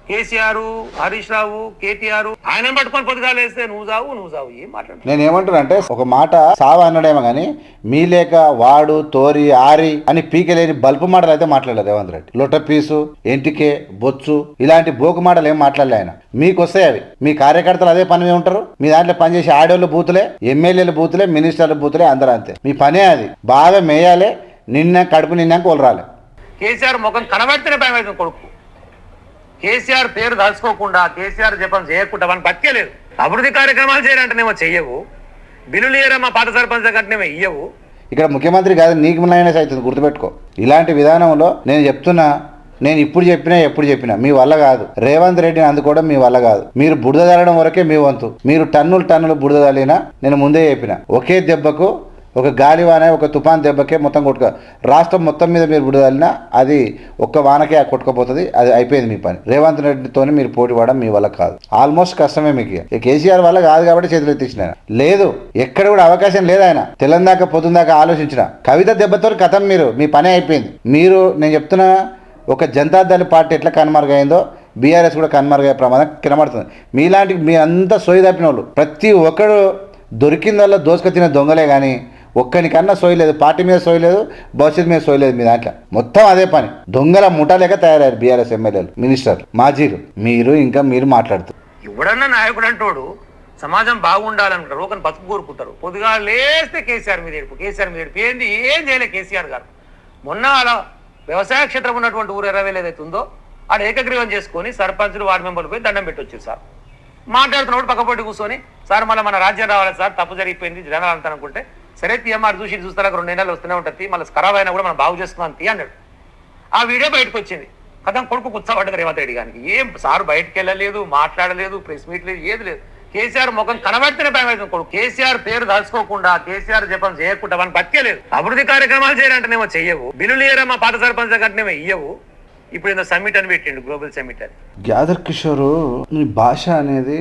కేసీఆర్, హరీష్ రావు, కేటీఆర్ ఆయన పట్టుకొని పొద్దుగాలు వేస్తే నువ్వు చావు ఏం మాట్లాడు. నేను ఏమంటున్నా అంటే ఒక మాట సావు అన్నాడేమో కానీ మీ లేక వాడు తోరి ఆరి అని పీకలేని బల్పు మాటలు అయితే మాట్లాడలేదు రేవంత్ రెడ్డి. లొట్ట పీసు, ఎంటికే, బొచ్చు ఇలాంటి బోకు మాటలు ఏం మాట్లాడలే ఆయన. మీకు వస్తాయి అవి. మీ కార్యకర్తలు అదే పని మీద ఉంటారు. మీ దాంట్లో పనిచేసే ఆడోళ్ళు బూతులే, ఎమ్మెల్యేలు బూతులే, మినిస్టర్లు బూతులే, అందరూ అంతే. మీ పనే అది. బాగా మేయాలి, కడుపు నిన్నాక కొలరాలి. కేసీఆర్ ముఖం కనబడితేనే భయం అవుతుంది కొడుకు. కేసీఆర్ పేరు దాచుకోకుండా, కేసీఆర్ జపం చేయకుండా మనం బతికేలేదు. అభివృద్ధి కార్యక్రమాలు చేయాలంటేనేమో చెయ్యవు, బిల్లులు ఇయ్యరమ్మా పాత సర్పంచ్ కంటేనేమో ఇయ్యవు. ఇక్కడ ముఖ్యమంత్రి కాదు, నీకు మైనస్ అవుతుంది, గుర్తుపెట్టుకో. ఇలాంటి విధానంలో నేను చెప్తున్నా, నేను ఇప్పుడు చెప్పినా ఎప్పుడు చెప్పినా మీ వల్ల కాదు. రేవంత్ రెడ్డిని అందుకోవడం మీ వల్ల కాదు. మీరు బురద చల్లడం వరకే మీ వంతు. మీరు టన్నులు బురద చల్లినా నేను ముందే చెప్పిన, ఒకే దెబ్బకు ఒక గాలివాన, ఒక తుఫాన్ దెబ్బకే మొత్తం కొట్టుక రాష్ట్రం మొత్తం మీద మీరు బుడదలినా అది ఒక్క వానకే కొట్టుకపోతుంది. అది అయిపోయింది మీ పని. రేవంత్ రెడ్డితో మీరు పోటీ పడడం మీ వల్ల కాదు. ఆల్మోస్ట్ కష్టమే మీకు. కేసీఆర్ వల్ల కాదు కాబట్టి చేతులు ఎత్తించిన లేదు, ఎక్కడ కూడా అవకాశం లేదు. ఆయన తెలంగాణ పొద్దుందాకా ఆలోచించిన కవిత దెబ్బతో కథం. మీ పని అయిపోయింది. నేను చెప్తున్నా, ఒక జనతాదళ పార్టీ ఎట్లా కనుమరుగైందో బీఆర్ఎస్ కూడా కనుమరుగయ్యే ప్రమాదం కనబడుతుంది. మీలాంటి మీ అంతా సోయి తప్పిన వాళ్ళు, ప్రతి ఒక్కడు దొరికిందల్లా దోసుక తినే దొంగలే కానీ ఒక్కనికన్నా సోయలేదు. పార్టీ మీద సోయలేదు, భవిష్యత్తు మీద సోయలేదు. మీ దాంట్లో మొత్తం అదే పని. దొంగల ముఠాలేక తయారయ్యారు బీఆర్ఎస్ ఎమ్మెల్యేలు, మినిస్టర్లు, మాజీలు. మీరు మాట్లాడుతారు. ఎవడన్నా నాయకుడు అంటోడు సమాజం బాగుండాలనుకుంటారు, ఒకరిని బతుకు కోరుకుంటారు. పొద్దుగా లేస్తే కేసీఆర్ మీద ఏడుపు ఏంది? ఏం చేయలే కేసీఆర్ గారు. మొన్న అలా వ్యవసాయ క్షేత్రం ఉన్నటువంటి ఊరు 20,000 ఏదైతే ఉందో ఆడ ఏకగ్రీవం చేసుకొని సర్పంచులు, వార్డు మెంబర్లు పోయి దండం పెట్టొచ్చారు. సార్ మాట్లాడుతున్నప్పుడు పక్కపొట్టి కూర్చొని, సార్ మళ్ళీ మన రాజ్యం రావాలి సార్, తప్పు జరిగిపోయింది జనాలు అంతా అనుకుంటే, సరే తీఎంఆర్ చూస్తారా 2 నెలలు వస్తూనే ఉంటుంది, మళ్ళీ ఖరాబ్ అయినా కూడా మనం బాగు చేసుకున్నాం తీ అన్నాడు. ఆ వీడియో బయటకు వచ్చింది. కదా కొడుకు కూర్చోబడ్డది రేవంత్ రెడ్డి గారికి. ఏం సార్ బయటకు వెళ్ళలేదు, మాట్లాడలేదు, ప్రెస్ మీట్ లేదు, ఏది లేదు. కేసీఆర్ ముఖం కనబడితేనే భయం అవుతుంది కొడుకు. కేసీఆర్ పేరు దాచుకోకుండా, కేసీఆర్ జపం చేయకుండా మనం బతికేలేదు. అభివృద్ధి కార్యక్రమాలు చేయాలంటేనేమో చెయ్యవు, బిల్లులు ఇయ్యరమ్మా పాత సర్పంచ్ కంటేనేమో ఇయ్యవు. ఇప్పుడు ఏదో సమ్మిట్ అని పెట్టిండు, గ్లోబల్ సమ్మిట్ అని. గ్యాదర్ కిషోర్, నీ భాష అనేది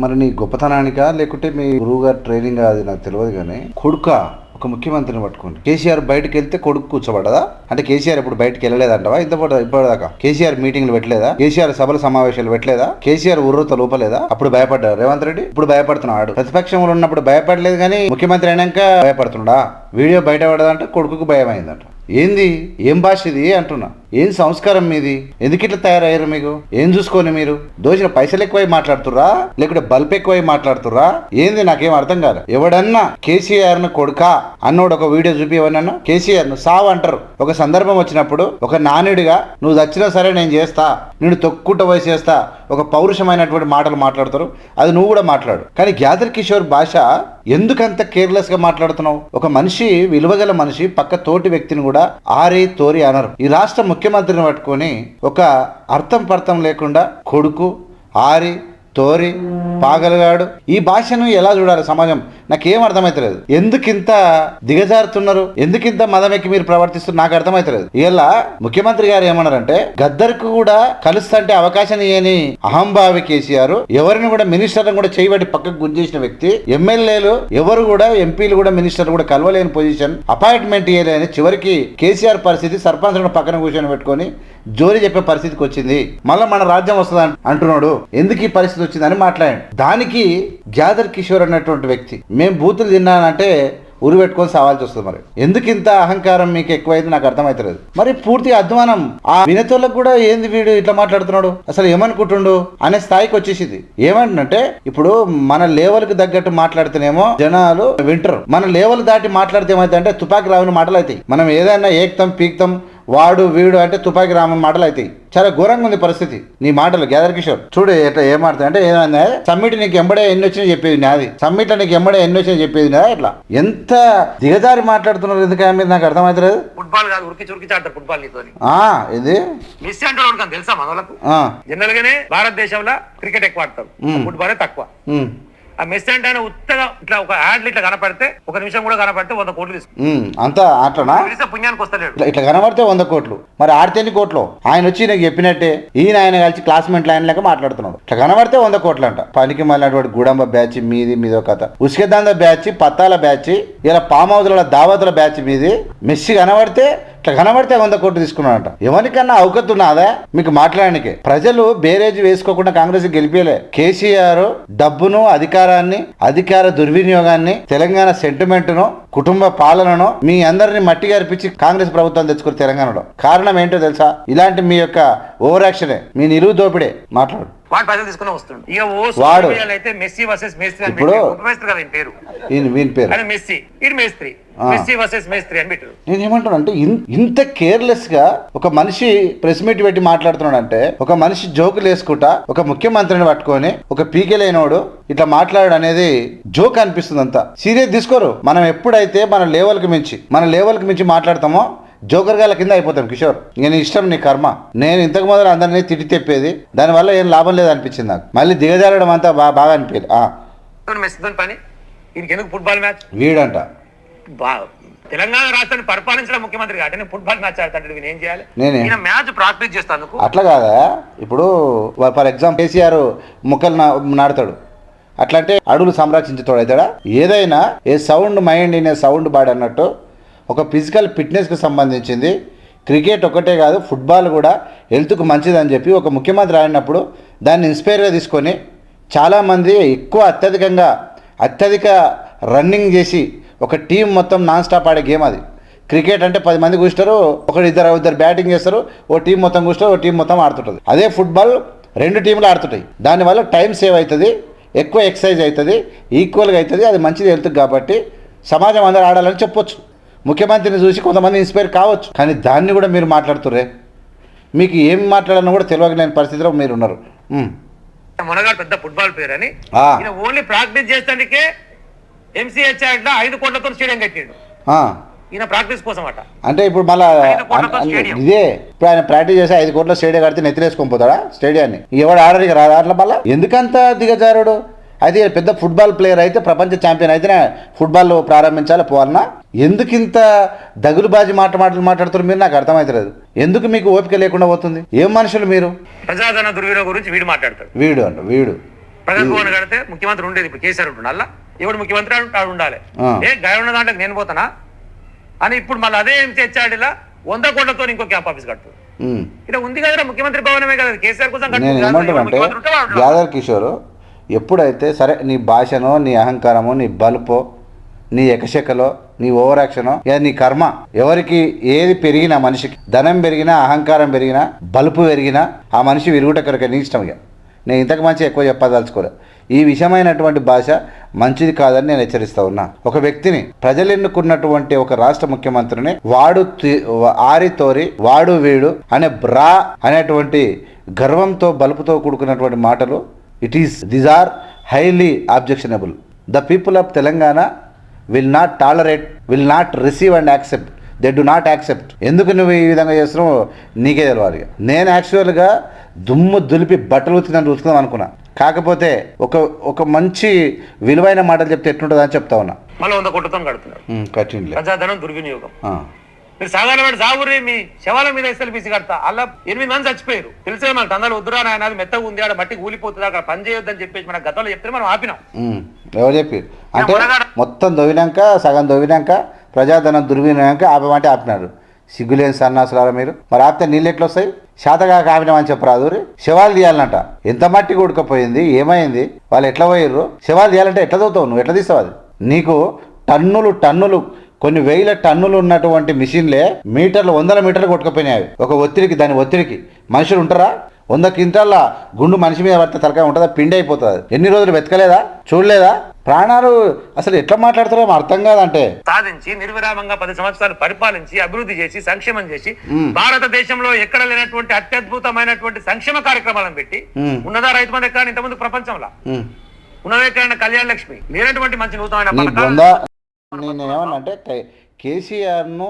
మరి నీ గొప్పతనానికా లేకుంటే మీ గురువు గారు ట్రైనింగ్ అది నాకు తెలియదు కానీ, కొడుక ఒక ముఖ్యమంత్రిని పట్టుకోండి. కేసీఆర్ బయటకు వెళ్తే కొడుకు కూర్చోబడదా? అంటే కేసీఆర్ ఇప్పుడు బయటకు వెళ్ళలేదంటవా? ఇప్పటిదాకా కేసీఆర్ మీటింగ్లు పెట్టలేదా? కేసీఆర్ సభల సమావేశాలు పెట్టలేదా? కేసీఆర్ ఊర్రతో లోపలేదా? అప్పుడు భయపడ్డారు రేవంత్ రెడ్డి, ఇప్పుడు భయపడుతున్నాడు. ప్రతిపక్షంలో ఉన్నప్పుడు భయపడలేదు కానీ ముఖ్యమంత్రి అయినాక భయపడుతున్నాడా? వీడియో బయట పడదంటే కొడుకుకు భయం అయిందంట. ఏంది? ఏం భాష ఇది అంటున్నా? ఏం సంస్కారం మీది? ఎందుకు ఇట్లా తయారయ్యారు? మీకు ఏం చూసుకొని మీరు దోచిన పైసలు ఎక్కువై మాట్లాడుతుర్రా లేకుంటే బల్బ్ ఎక్కువై మాట్లాడుతుర్రా? ఏంది? నాకేం అర్థం కాదు. ఎవడన్నా కేసీఆర్ ను కొడుకా అన్నోడు ఒక వీడియో చూపి, ఎవరన్నా కేసీఆర్ ను సావు అంటారు. ఒక సందర్భం వచ్చినప్పుడు ఒక నానుడిగా నువ్వు చచ్చినా సరే నేను చేస్తా, నేను తొక్కుంట వయసు చేస్తా, ఒక పౌరుషమైనటువంటి మాటలు మాట్లాడతారు. అది నువ్వు కూడా మాట్లాడు. కానీ గ్యాదర్ కిషోర్ భాష ఎందుకంత కేర్లెస్ గా మాట్లాడుతున్నావు? ఒక మనిషి, విలువగల మనిషి, పక్క తోటి వ్యక్తిని కూడా ఆరి తోరి అనరు. ఈ రాష్ట్ర ముఖ్యమంత్రిని పట్టుకొని ఒక అర్థం పర్థం లేకుండా కొడుకు, ఆరి, తోరి, పాగలగాడు, ఈ భాషను ఎలా చూడాలి సమాజం? నాకేం అర్థమైతలేదు. ఎందుకింత దిగజారుతున్నారు? ఎందుకింత మదమెక్కి మీరు ప్రవర్తిస్తున్నారు? నాకు అర్థమైతలేదు. ఇలా ముఖ్యమంత్రి గారు ఏమన్నారంటే, గద్దర్కు కూడా కలుస్తుంటే అవకాశం ఇయ్యని అహంభావి కేసీఆర్ ఎవరిని కూడా, మినిస్టర్లను కూడా చేయబట్టి పక్కకు గుంజేసిన వ్యక్తి. ఎమ్మెల్యేలు ఎవరు కూడా, ఎంపీలు కూడా, మినిస్టర్లు కూడా కలవలేని పొజిషన్, అపాయింట్మెంట్ ఇయ్యలేని చివరికి కేసీఆర్ పరిస్థితి సర్పంచులను పక్కన కూర్చొని పెట్టుకొని జోరి చెప్పే పరిస్థితికి వచ్చింది. మళ్ళీ మన రాజ్యం వస్తుంది అంటున్నాడు. ఎందుకు ఈ పరిస్థితి వచ్చిందని మాట్లాడాడు. దానికి గ్యాదర్ కిషోర్ అన్నటువంటి వ్యక్తి, మేము బూతులు తిన్నానంటే ఉరి పెట్టుకొని సావాల్సి వస్తుంది. మరి ఎందుకు ఇంత అహంకారం మీకు ఎక్కువైంది నాకు అర్థమైతలేదు. మరి పూర్తి అధ్వానం. ఆ వినతోళ్ళకు కూడా ఏంది వీడు ఇట్లా మాట్లాడుతున్నాడు, అసలు ఏమనుకుంటుండు అనే స్థాయికి వచ్చేసింది. ఏమంటుంటే, ఇప్పుడు మన లేవల్కి తగ్గట్టు మాట్లాడితేనేమో జనాలు వింటారు. మన లేవల్ దాటి మాట్లాడితే ఏమైతే తుపాకి రావని మాటలు అవుతాయి. మనం ఏదైనా ఏక్తం పీక్తం, వాడు వీడు అంటే తుపాకి రామని మాటలు అవుతాయి. చాలా ఘోరంగా ఉంది పరిస్థితి నీ మాటలు. గ్యాదర్ కిషోర్ చూడు ఎట్లా ఏమాడుతుంది అంటే, ఏమైందా సమ్మిట్ నీకు ఎంబడే ఎన్ని వచ్చినా చెప్పేది నాది, సమ్మిట్ లో నీకు ఎంబడే ఎన్ని వచ్చినా చెప్పేది నాది. ఇట్లా ఎంత దిగజారి మాట్లాడుతున్నారు ఎందుకు మీద నాకు అర్థమైతలేదు. ఫుట్బాల్ కాదు, ఉరికి ఆడతారు ఫుట్బాల్ నీతో. ఇది మెస్సీ అంటే తెలుసా మన వాళ్ళకు? జనరల్ గానే భారతదేశంలో క్రికెట్ ఎక్కువ ఆడతారు, ఫుట్బాల్ తక్కువ. ఆ మెస్సీ అంటే ఆయన ఉత్తగా ఇట్లా ఒక యాడ్లు ఇట్లా కనపడితే, 1 నిమిషం కూడా కనపడితే 100 కోట్లు అంతా అట్లనా? పుణ్యానికి వస్తలేడు. ఇట్లా కనబడితే 100 కోట్లు. మరి ఆడితే ఎన్ని కోట్లు? ఆయన వచ్చి నాకు చెప్పినట్టే ఆయన కలిసి క్లాస్మేట్ లైన్ లెక్క మాట్లాడుతున్నాడు. ఇట్లా కనబడితే 100 కోట్లు అంట. పనికి మళ్ళీ గుడంబ బ్యాచ్ మీదో కథ, ఉస్కెదాంద బ్యాచ్, పత్తాల బ్యాచ్, ఇలా పామ్ హౌస్ల దావతుల బ్యాచ్ మీది. మెస్సీ కనబడితే ఇట్లా కనబడితే 100 కోట్లు తీసుకున్నాడంట. ఎవరికన్నా అవకత్తు ఉన్నదా మీకు మాట్లాడడానికి? ప్రజలు బేరేజ్ వేసుకోకుండా కాంగ్రెస్ గెలిపేలే. కేసీఆర్ డబ్బును, అధికారాన్ని, అధికార దుర్వినియోగాన్ని, తెలంగాణ సెంటిమెంట్ను, కుటుంబ పాలనను మీ అందరిని మట్టి గారిపించి కాంగ్రెస్ ప్రభుత్వం తెచ్చుకుని తెలంగాణలో. కారణం ఏంటో తెలుసా? ఇలాంటి మీ యొక్క ఓవర్ యాక్షనే, మీ నిలువు దోపిడే. మాట్లాడు. వాడు ప్రజలు తీసుకుని వస్తుండు. ఇక వాడు అయితే మెస్సీ వర్సెస్ మేస్త్రి అని ఇప్పుడు కదా పేరు, వీని పేరు అదే మెస్సీ, ఇది మేస్త్రి, మెస్సీ వర్సెస్ మేస్త్రి అని పెట్టారు. నేను ఏమంటాను అంటే, ఇంత కేర్లెస్ గా ఒక మనిషి ప్రెస్ మీట్ పెట్టి మాట్లాడుతున్నాడు అంటే, ఒక మనిషి జోకులు వేసుకుంటా ఒక ముఖ్యమంత్రిని పట్టుకొని ఒక పీకెలైనోడు ఇట్లా మాట్లాడు అనేది జోక్ అనిపిస్తుంది. అంతా సీరియస్ తీసుకోరు. మనం ఎప్పుడైతే మన లెవెల్కి మించి మాట్లాడతామో జోకర్ గాల కింద అయిపోతాం. కిషోర్, నేను ఇష్టం, నీ కర్మ. నేను ఇంతకు మొదలు అందరినీ తిట్టి తెప్పేది, దానివల్ల ఏం లాభం లేదు అనిపించింది నాకు. మళ్ళీ దిగజారడం అంతా బాగా అనిపించింది. మెస్సీ పని వీడికి ఎందుకు ఫుట్బాల్ మ్యాచ్? వీడంట తెలంగాణ రాష్ట్రాన్ని పరిపాలించడం ముఖ్యమంత్రి కాబట్టి ఫుట్బాల్ మ్యాచ్ ఆడతాడు. ఏం చేయాలి? నేను మ్యాచ్ ప్రాక్టీస్ చేస్తాను. అట్లా కాదా? ఇప్పుడు ఫర్ ఎగ్జాంపుల్ కేసీఆర్ మొక్కలు నాడుతాడు, అట్లా అంటే అడుగులు సంరక్షించుతాడు అవుతాడా? ఏదైనా a sound mind in a sound body అన్నట్టు ఒక ఫిజికల్ ఫిట్నెస్కి సంబంధించింది క్రికెట్ ఒకటే కాదు, ఫుట్బాల్ కూడా హెల్త్కు మంచిదని చెప్పి ఒక ముఖ్యమంత్రి ఆడినప్పుడు దాన్ని ఇన్స్పైర్గా తీసుకొని చాలామంది అత్యధిక రన్నింగ్ చేసి ఒక టీం మొత్తం నాన్ స్టాప్ ఆడే గేమ్ అది. క్రికెట్ అంటే 10 మంది కూర్చుంటారు, ఇద్దరు బ్యాటింగ్ చేస్తారు, ఓ టీం మొత్తం కూర్చుంటారు, ఓ టీం మొత్తం ఆడుతుంటుంది. అదే ఫుట్బాల్ 2 టీంలు ఆడుతుంటాయి. దానివల్ల టైం సేవ్ అవుతుంది, ఎక్కువ ఎక్సర్సైజ్ అవుతుంది, ఈక్వల్గా అవుతుంది. అది మంచిది హెల్త్కి. కాబట్టి సమాజం అందరూ ఆడాలని చెప్పొచ్చు. ముఖ్యమంత్రిని చూసి కొంతమంది ఇన్స్పైర్ కావచ్చు, కానీ దాన్ని కూడా మీరు మాట్లాడుతుర్రే. మీకు ఏం మాట్లాడాలని కూడా తెలియలేని పరిస్థితిలో మీరు ఉన్నారు. మునగాడు పెద్ద ఫుట్బాల్ ప్లేయర్ అని ఓన్లీ ప్రాక్టీస్ చేస్తానికే ఎంసీహెచ్ 5 కోట్లతో స్టేడియం కట్టిండు. ఈయన ప్రాక్టీస్ కోసం అట. అంటే ఇప్పుడు మళ్ళీ ఇదే ఇప్పుడు ఆయన ప్రాక్టీస్ చేసి 5 కోట్ల స్టేడియం కడితే నెత్తిలేసుకొని పోతాడా స్టేడియాన్ని? ఎవడు ఆడడానికి రాదా అట్లా? మళ్ళీ ఎందుకంత దిగజారుడు? అది పెద్ద ఫుట్బాల్ ప్లేయర్ అయితే, ప్రపంచ ఛాంపియన్ అయితేనే ఫుట్బాల్ ప్రారంభించాలి పోవాలన్నా? ఎందుకు ఇంత దగులుబాజీ మాట్లాడుతున్నారు మీరు? నాకు అర్థమవుతలేదు. ఎందుకు మీకు ఓపిక లేకుండా పోతుంది? ఏం మనుషులు మీరు? ప్రజాధన దుర్వినియోగం గురించి వీడు మాట్లాడతాడు. వీడు ప్రగతి భవన్ కడితే ముఖ్యమంత్రి ఉండేది, ఇప్పుడు కేసీఆర్ ఉంటుంది. అలా ఎవడు ముఖ్యమంత్రి ఉండాలి, గాయ ఉన్న దాంట్లో నేను పోతానా అని ఇప్పుడు మళ్ళీ అదే ఎంసీహెచ్ఆర్డీలా 100 కోట్లతో ఇంకో క్యాంప్ ఆఫీస్ కడుతుంది. ఇలా ఉంది కదా, ముఖ్యమంత్రి భవనమే కదా, కేసీఆర్ కోసం కట్టింది. యాదవ్ కిషోర్ ఎప్పుడైతే సరే నీ భాషనో, నీ అహంకారమో, నీ బలుపో, నీ ఎకశకలో, నీ ఓవర్ యాక్షనో, నీ కర్మ, ఎవరికి ఏది పెరిగినా, మనిషికి ధనం పెరిగినా, అహంకారం పెరిగినా, బలుపు పెరిగినా ఆ మనిషి విరుగుట కొరకే. నీ ఇష్టం. ఇక నేను ఇంతకు మంచి ఎక్కువ చెప్పదలుచుకోలే. ఈ విషయమైనటువంటి భాష మంచిది కాదని నేను హెచ్చరిస్తా ఉన్నా. ఒక వ్యక్తిని, ప్రజలు ఎన్నుకున్నటువంటి ఒక రాష్ట్ర ముఖ్యమంత్రిని ఆరితోరి వాడు వీడు అనే అనేటువంటి గర్వంతో, బలుపుతో కూడుకున్నటువంటి మాటలు these are highly objectionable. The people of Telangana will not tolerate, will not receive and accept. They do not accept. ఎందుకు నువ్వు ఈ విధంగా చేస్తున్నావు నీకే తెలియాలి. నేను యాక్చువల్గా దుమ్ము దులిపి బట్టలు ఉతుకుదాం అనుకున్నా. కాకపోతే ఒక మంచి విలువైన మాటలు చెప్తే ఎట్లుంటుంది అని చెప్తా ఉన్నా. మళ్ళీ 100 కోట్లతో కడుతున్నారు. ప్రజాధనం దుర్వినియోగం. మీరు సాధారణ సాగురి మీ శవాల మీద ఎస్ఎల్బీసీ కడతా. అలా 8 మంది చచ్చిపోయారు. తెలిసే మనకు తందాలు వద్దురా నాయన, అది మెత్తగా ఉంది, ఆడ మట్టి కూలిపోతుంది, అక్కడ పని చేయొద్దని చెప్పేసి మన గతంలో చెప్తే మనం ఆపినాం. ఎవరు చెప్పి? అంటే మొత్తం దొవినాక, సగం దొవినాక, ప్రజాధనం దుర్వినియోగాక ఆపమంటే ఆపినారు. సిగ్గులేని సన్నాసులారా మీరు. మరి ఆపితే నీళ్ళు ఎట్లా వస్తాయి? శాతగా ఆపినామని చెప్పరాదు. శవాలు తీయాలంట. ఎంత మట్టి కూడుకపోయింది, ఏమైంది, వాళ్ళు ఎట్లా పోయారు? శవాలు తీయాలంటే ఎట్లా చదువుతావు నువ్వు? ఎట్లా తీస్తావు? అది నీకు టన్నులు కొన్ని వేల టన్నులు ఉన్నటువంటి మిషన్లే మీటర్లు, 100 మీటర్లు కొట్టుకుపోయినాయి. ఒక దాని ఒత్తిడికి మనుషులు ఉంటారా? 100 క్వింటాల గుండు మనిషి మీద పడితే తలకాయ ఉంటుందా? పిండి అయిపోతుంది. ఎన్ని రోజులు వెతకలేదా? చూడలేదా? ప్రాణాలు అసలు ఎట్లా మాట్లాడతారో అర్థం కాదంటే. సాధించి నిర్విరామంగా 10 సంవత్సరాలు పరిపాలించి అభివృద్ధి చేసి సంక్షేమం చేసి భారతదేశంలో ఎక్కడ లేనటువంటి అత్యద్భుతమైనటువంటి సంక్షేమ కార్యక్రమాలను పెట్టి ఉన్నదా రైతు బంధు ఎక్కడ ఇంతకుముందు ప్రపంచంలో ఉన్నదే ఎక్కడ కళ్యాణ లక్ష్మి లేనటువంటి మంచి నూతనమైన. నేనేమన్నంటే కేసీఆర్ను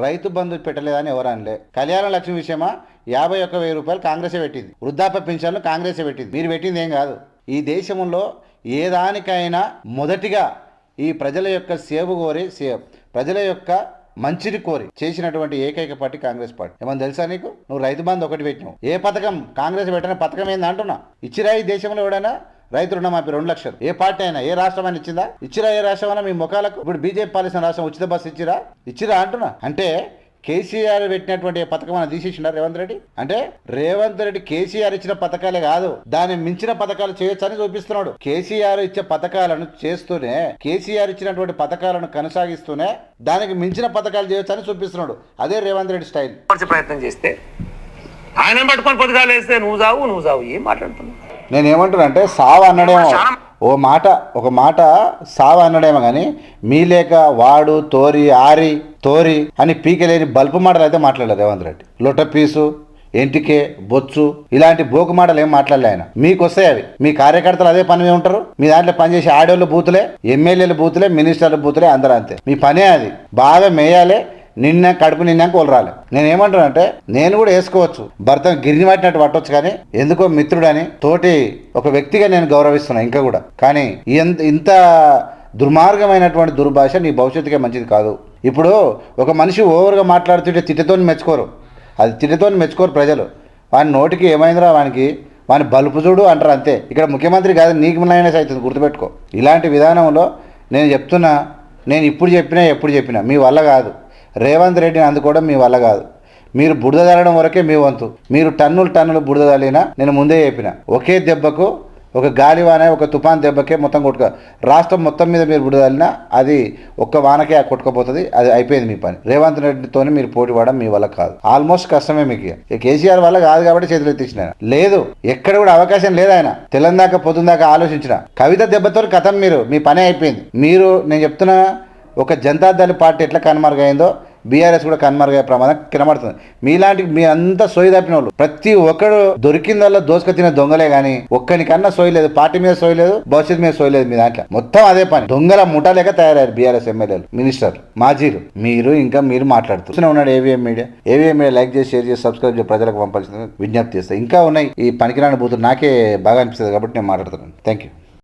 రైతు బంధు పెట్టలేదని ఎవరనలే. కళ్యాణ లక్ష్మి విషయమా 51,000 రూపాయలు కాంగ్రెసే పెట్టింది. వృద్ధాప్య పెన్షన్లు కాంగ్రెసే పెట్టింది. మీరు పెట్టింది ఏం కాదు. ఈ దేశంలో ఏ దానికైనా మొదటిగా ఈ ప్రజల యొక్క సేవ కోరి, ప్రజల యొక్క మంచిని కోరి చేసినటువంటి ఏకైక పార్టీ కాంగ్రెస్ పార్టీ. ఏమన్నా తెలుసా నీకు? నువ్వు రైతు బంధు ఒకటి పెట్టినావు. ఏ పథకం కాంగ్రెస్ పెట్టిన పథకం ఏంది అంటున్నా? ఇచ్చిరా ఈ దేశంలో ఎవడైనా రైతు రుణమాఫీ 2 లక్షలు? ఏ పార్టీ అయినా, ఏ రాష్ట్రం అయినా ఇచ్చిందా? ఇచ్చిరా? ఏ రాష్ట్రం అయినా మీ ముఖాలకు? ఇప్పుడు బీజేపీ పాలిసిన రాష్ట్రం ఉచిత బస్సు ఇచ్చిరా అంటున్నా. అంటే కేసీఆర్ పెట్టినటువంటి పథకం అని తీసేసిండా రేవంత్ రెడ్డి? అంటే రేవంత్ రెడ్డి కేసీఆర్ ఇచ్చిన పథకాలే కాదు, దాన్ని మించిన పథకాలు చేయొచ్చని చూపిస్తున్నాడు. కేసీఆర్ ఇచ్చే పథకాలను చేస్తూనే, కేసీఆర్ ఇచ్చినటువంటి పథకాలను కొనసాగిస్తూనే దానికి మించిన పథకాలు చేయొచ్చని చూపిస్తున్నాడు. అదే రేవంత్ రెడ్డి స్టైల్. ప్రయత్నం చేస్తే ఆయన పట్టుకొని పొద్దుగాలు వేస్తే నువ్వు చావు ఏం మాట్లాడుతున్నావు? నేను ఏమంటున్నా అంటే సావ అన్నాడేమో, ఒక మాట సావ అన్నాడేమో కానీ మీ లేక వాడు తోరి ఆరి తోరి అని పీకలేని బల్పు మాటలు అయితే మాట్లాడలేదు రేవంత్ రెడ్డి. లొట్ట పీసు, ఎంటికే, బొచ్చు ఇలాంటి బోకు మాటలు ఏం మాట్లాడలే ఆయన. మీకు వస్తాయి అవి. మీ కార్యకర్తలు అదే పని మీద ఉంటారు. మీ దాంట్లో పనిచేసే ఆడోళ్ళు బూతులే, ఎమ్మెల్యేలు బూతులే, మినిస్టర్లు బూతులే, అందరూ అంతే. మీ పనే అది. బాగా మేయాలి, కడుపు నిన్నాక కొలరాలి. నేను ఏమంటానంటే నేను కూడా వేసుకోవచ్చు, భర్త గిరిని పట్టినట్టు పట్టవచ్చు, కానీ ఎందుకో మిత్రుడని తోటి ఒక వ్యక్తిగా నేను గౌరవిస్తున్నా ఇంకా కూడా. కానీ ఇంత దుర్మార్గమైనటువంటి దుర్భాష నీ భవిష్యత్తుకే మంచిది కాదు. ఇప్పుడు ఒక మనిషి ఓవర్గా మాట్లాడుతుంటే తిట్టతోని మెచ్చుకోరు, అది తిట్టతోని మెచ్చుకోరు ప్రజలు. వాని నోటికి ఏమైందిరా వాని బలుపు చూడు అంటారు అంతే. ఇక్కడ ముఖ్యమంత్రి కాదు, నీకు మైనస్ అవుతుంది, గుర్తుపెట్టుకో. ఇలాంటి విధానంలో నేను చెప్తున్నా, నేను ఎప్పుడు చెప్పినా మీ వల్ల కాదు. రేవంత్ రెడ్డిని అందుకోవడం మీ వల్ల కాదు. మీరు బురద చల్లడం వరకే మీ వంతు. మీరు టన్నులు బురద చల్లినా నేను ముందే చెప్పిన, ఒకే దెబ్బకు, ఒక గాలివాన, ఒక తుఫాన్ దెబ్బకే మొత్తం కొట్టుక రాష్ట్రం మొత్తం మీద మీరు బురద చల్లినా అది ఒక్క వానకే కొట్టుకపోతుంది. అది అయిపోయింది మీ పని. రేవంత్ రెడ్డితో మీరు పోటీ పడడం మీ వల్ల కాదు. ఆల్మోస్ట్ కష్టమే మీకు. కేసీఆర్ వల్ల కాదు కాబట్టి చేతులు ఎత్తించిన లేదు, ఎక్కడ కూడా అవకాశం లేదు. ఆయన తెల్లందాకా పొద్దుందాకా ఆలోచించిన కవిత దెబ్బతో కథం. మీ పనే అయిపోయింది. నేను చెప్తున్నా, ఒక జనతాదళ పార్టీ ఎట్లా కనుమరుగైందో బీఆర్ఎస్ కూడా కనుమరుగయ్యే ప్రమాదం కనబడుతుంది. మీలాంటి మీ అంతా సోయి తప్పిన వాళ్ళు, ప్రతి ఒక్కడు దొరికిందల్లా దోసుక తినే దొంగలే కానీ ఒక్కనికన్నా సోయి లేదు. పార్టీ మీద సోయి లేదు, భవిష్యత్తు మీద సోయి లేదు. మీ దాంట్లో మొత్తం అదే పని. దొంగల ముఠాలేక తయారయ్యారు బీఆర్ఎస్ ఎమ్మెల్యేలు, మినిస్టర్లు, మాజీలు. మీరు మాట్లాడుతూ ఉన్నాడు. ఏవిఎం మీడియా లైక్ చేసి, షేర్ చేసి, సబ్స్క్రైబ్ చేసి ప్రజలకు పంపాల్సిన విజ్ఞప్తి చేస్తాయి. ఇంకా ఉన్నాయి ఈ పనికిరాని బూతులు. నాకే బాగా అనిపిస్తుంది కాబట్టి నేను మాట్లాడుతున్నాను. Thank you.